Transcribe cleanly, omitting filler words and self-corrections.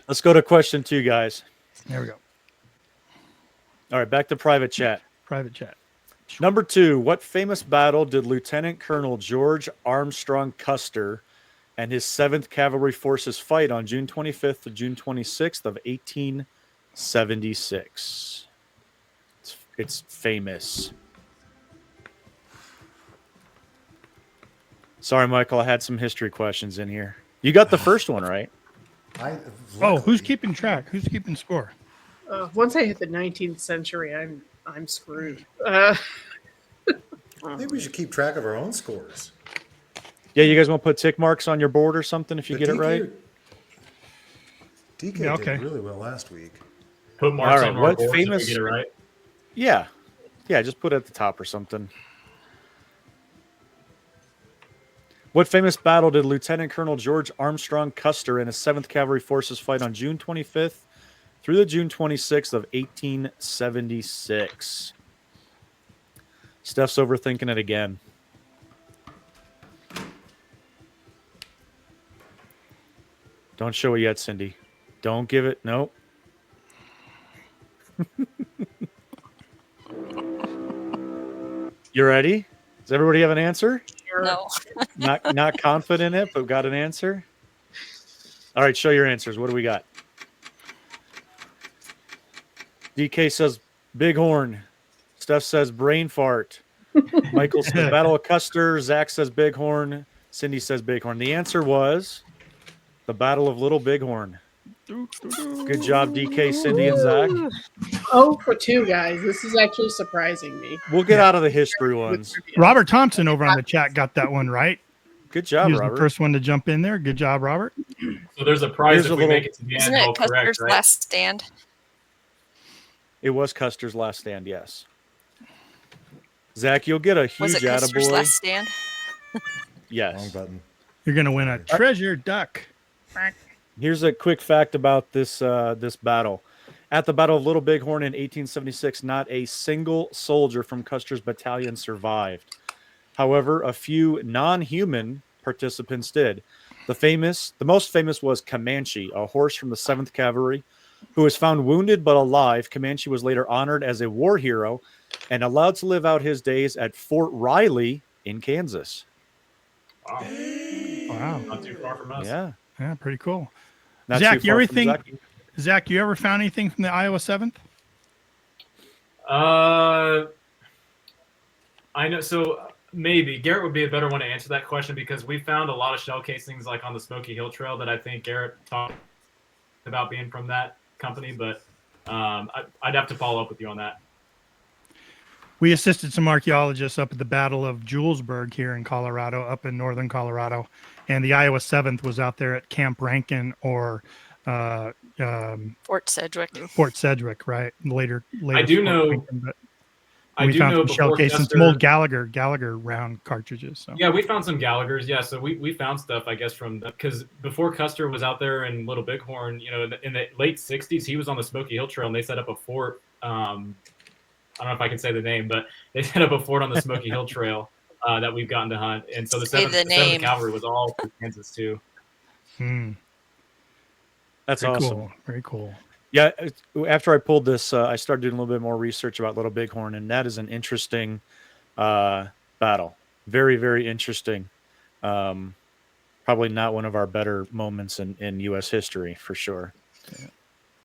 Let's go to question 2, guys. There we go. All right, back to private chat. Private chat. Number 2, what famous battle did Lieutenant Colonel George Armstrong Custer and his 7th Cavalry Forces fight on June 25th to June 26th of 1876? It's famous. Sorry, Michael, I had some history questions in here. You got the first one right. Who's keeping track? Who's keeping score? Once I hit the 19th century, I'm screwed. Maybe we should keep track of our own scores. Yeah, you guys want to put tick marks on your board or something if you get it right? DK did really well last week. Put marks on our board famous... if we get it right. Yeah, just put it at the top or something. What famous battle did Lieutenant Colonel George Armstrong Custer and his 7th Cavalry Forces fight on June 25th through the June 26th of 1876? Stef's overthinking it again. Don't show it yet, Cindy. Don't give it. Nope. You ready? Does everybody have an answer? No. not confident in it, but got an answer? All right, show your answers. What do we got? DK says Bighorn. Steph says brain fart. Michael says Battle of Custer. Zach says Bighorn. Cindy says Bighorn. The answer was the Battle of Little Bighorn. Good job, DK, Cindy, and Zach. Oh, for 2, guys. This is actually surprising me. We'll get out of the history ones. Robert Thompson over on the chat got that one right. Good job, he was Robert. The first one to jump in there. Good job, Robert. So there's a prize if we make it to the end. Isn't it Custer's Last Stand? It was Custer's Last Stand, yes. Zach, you'll get a huge Was it Custer's attaboy. Last Stand? Yes. Wrong button. You're going to win a treasure duck. Here's a quick fact about this battle. At the Battle of Little Bighorn in 1876, not a single soldier from Custer's battalion survived. However, a few non-human participants did. The most famous was Comanche, a horse from the 7th Cavalry, who was found wounded but alive. Comanche was later honored as a war hero and allowed to live out his days at Fort Riley in Kansas. Wow. Not too far from us. Yeah. Yeah, pretty cool. Not Zach, too you far ever from think, Zach. Zach, you ever found anything from the Iowa 7th? I know. So maybe Garrett would be a better one to answer that question because we found a lot of shell casings like on the Smoky Hill Trail that I think Garrett talked about being from that company, but I'd have to follow up with you on that. We assisted some archaeologists up at the Battle of Julesburg here in Colorado, up in northern Colorado, and the Iowa 7th was out there at Camp Rankin or Fort Sedgwick. Fort Sedgwick, right? Later I do know. Rankin, but I we do found know some shell before casings, some old Gallagher round cartridges. So. Yeah, we found some Gallaghers. Yeah, so we found stuff, I guess, from because before Custer was out there in Little Bighorn, you know, in the late '60s, he was on the Smoky Hill Trail, and they set up a fort. I don't know if I can say the name, but they set up a fort on the Smoky Hill Trail that we've gotten to hunt, and so the 7th Cavalry was all through Kansas too. That's Very awesome. Cool. Very cool. Yeah, after I pulled this, I started doing a little bit more research about Little Bighorn, and that is an interesting battle. Very, very interesting. Probably not one of our better moments in U.S. history, for sure.